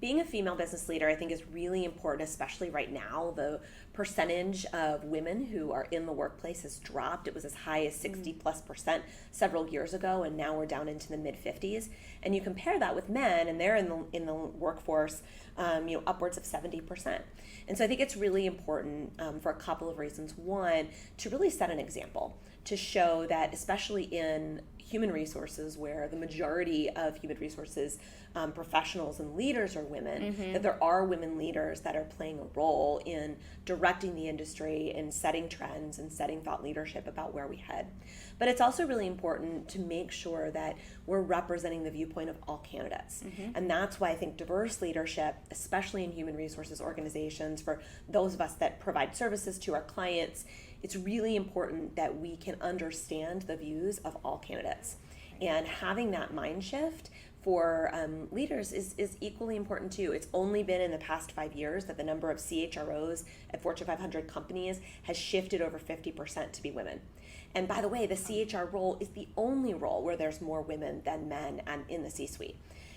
being a female business leader, I think, is really important, especially right now. The percentage of women who are in the workplace has dropped. It was as high as 60+% several years ago, and now we're down into the mid-50s. And you compare that with men, and they're in the workforce, upwards of 70%. And so I think it's really important for a couple of reasons. One, to really set an example, to show that, especially in human resources, where the majority of human resources professionals and leaders are women, that there are women leaders that are playing a role in directing the industry and setting trends and setting thought leadership about where we head. But it's also really important to make sure that we're representing the viewpoint of all candidates. And that's why I think diverse leadership, especially in human resources organizations, for those of us that provide services to our clients, it's really important that we can understand the views of all candidates. And having that mind shift for leaders is equally important too. It's only been in the past 5 years that the number of CHROs at Fortune 500 companies has shifted over 50% to be women. And by the way, the CHR role is the only role where there's more women than men and in the C-suite.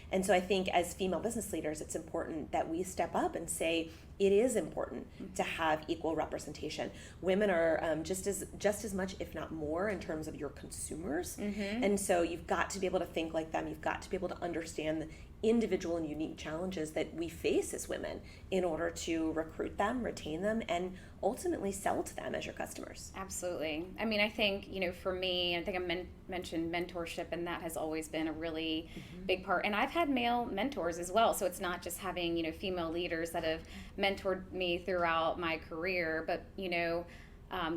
And so I think as female business leaders, it's important that we step up and say it is important to have equal representation. Women are just as much, if not more, in terms of your consumers. And so you've got to be able to think like them. You've got to be able to understand the individual and unique challenges that we face as women in order to recruit them, retain them, and ultimately sell to them as your customers. Absolutely. I mean, I think, for me, I think I mentioned mentorship, and that has always been a really big part. And I've had male mentors as well. So it's not just having, female leaders that have mentored me throughout my career, but,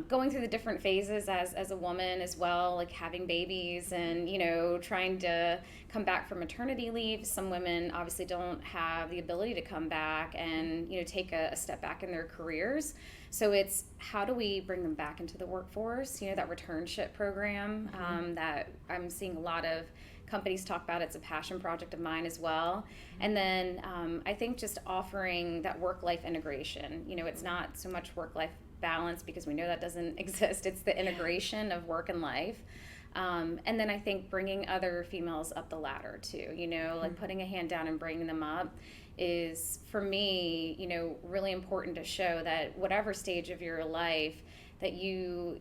going through the different phases as a woman as well, like having babies and, trying to come back from maternity leave. Some women obviously don't have the ability to come back and, take a step back in their careers. So it's how do we bring them back into the workforce? That returnship program that I'm seeing a lot of companies talk about. It's a passion project of mine as well. And then I think just offering that work-life integration. It's not so much work-life balance, because we know that doesn't exist. It's the integration of work and life. And then I think bringing other females up the ladder too, like putting a hand down and bringing them up is, for me, really important to show that whatever stage of your life that you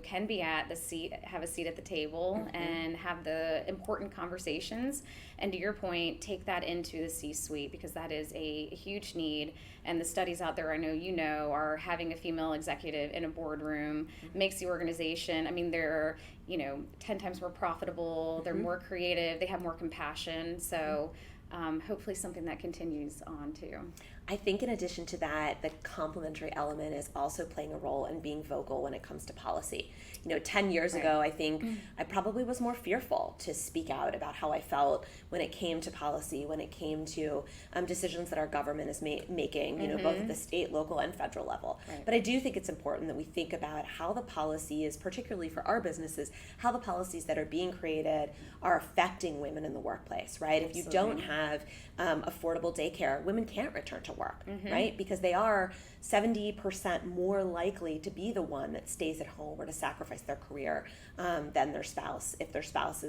can be at the seat, have a seat at the table and have the important conversations. And to your point, take that into the C-suite, because that is a huge need. And the studies out there, I know are having a female executive in a boardroom makes the organization, they're 10 times more profitable, they're more creative, they have more compassion. So hopefully something that continues on too. I think in addition to that, the complementary element is also playing a role in being vocal when it comes to policy. 10 years ago, I think I probably was more fearful to speak out about how I felt when it came to policy, when it came to decisions that our government is making, both at the state, local, and federal level. But I do think it's important that we think about how the policy is, particularly for our businesses, how the policies that are being created are affecting women in the workplace, right? If you don't have affordable daycare, women can't return to work, right? Because they are 70% more likely to be the one that stays at home or to sacrifice their career than their spouse, if their spouse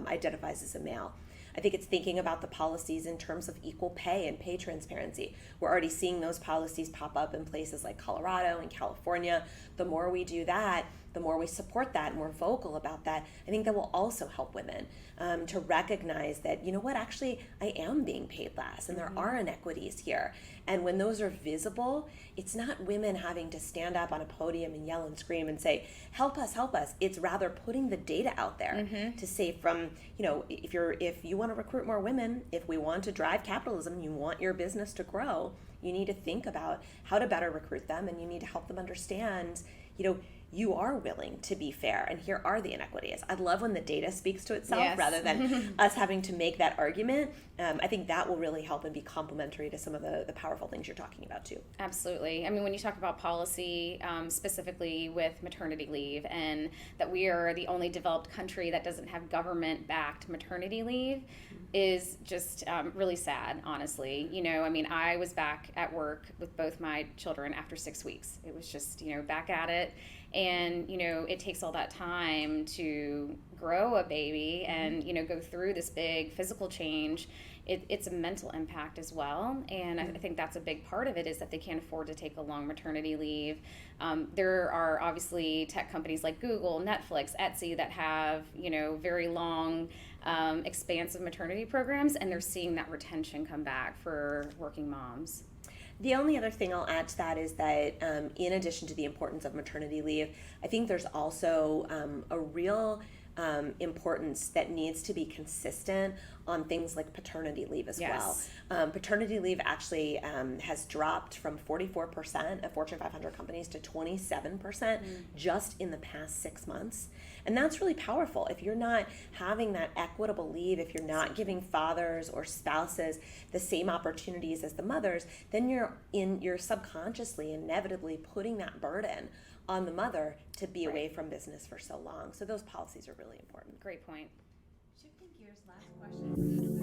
identifies as a male. I think it's thinking about the policies in terms of equal pay and pay transparency. We're already seeing those policies pop up in places like Colorado and California. The more we do that, the more we support that and we're vocal about that, I think that will also help women to recognize that, actually, I am being paid less and there are inequities here. And when those are visible, it's not women having to stand up on a podium and yell and scream and say, help us, help us. It's rather putting the data out there to say if you want to recruit more women, if we want to drive capitalism, you want your business to grow, you need to think about how to better recruit them, and you need to help them understand, you are willing to be fair, and here are the inequities. I love when the data speaks to itself rather than us having to make that argument. I think that will really help and be complementary to some of the powerful things you're talking about too. Absolutely. When you talk about policy, specifically with maternity leave, and that we are the only developed country that doesn't have government-backed maternity leave, is just really sad, honestly. I was back at work with both my children after 6 weeks. It was just, back at it. And, it takes all that time to grow a baby and, go through this big physical change it's a mental impact as well. And I think that's a big part of it, is that they can't afford to take a long maternity leave. There are obviously tech companies like Google, Netflix, Etsy that have, very long, expansive maternity programs, and they're seeing that retention come back for working moms. The only other thing I'll add to that is that in addition to the importance of maternity leave, I think there's also a real importance that needs to be consistent on things like paternity leave as Yes. well. Paternity leave actually has dropped from 44% of Fortune 500 companies to 27% just in the past 6 months. And that's really powerful. If you're not having that equitable leave, if you're not giving fathers or spouses the same opportunities as the mothers, then you're subconsciously, inevitably putting that burden on the mother to be away from business for so long. So those policies are really important. Great point. Shifting gears, last question.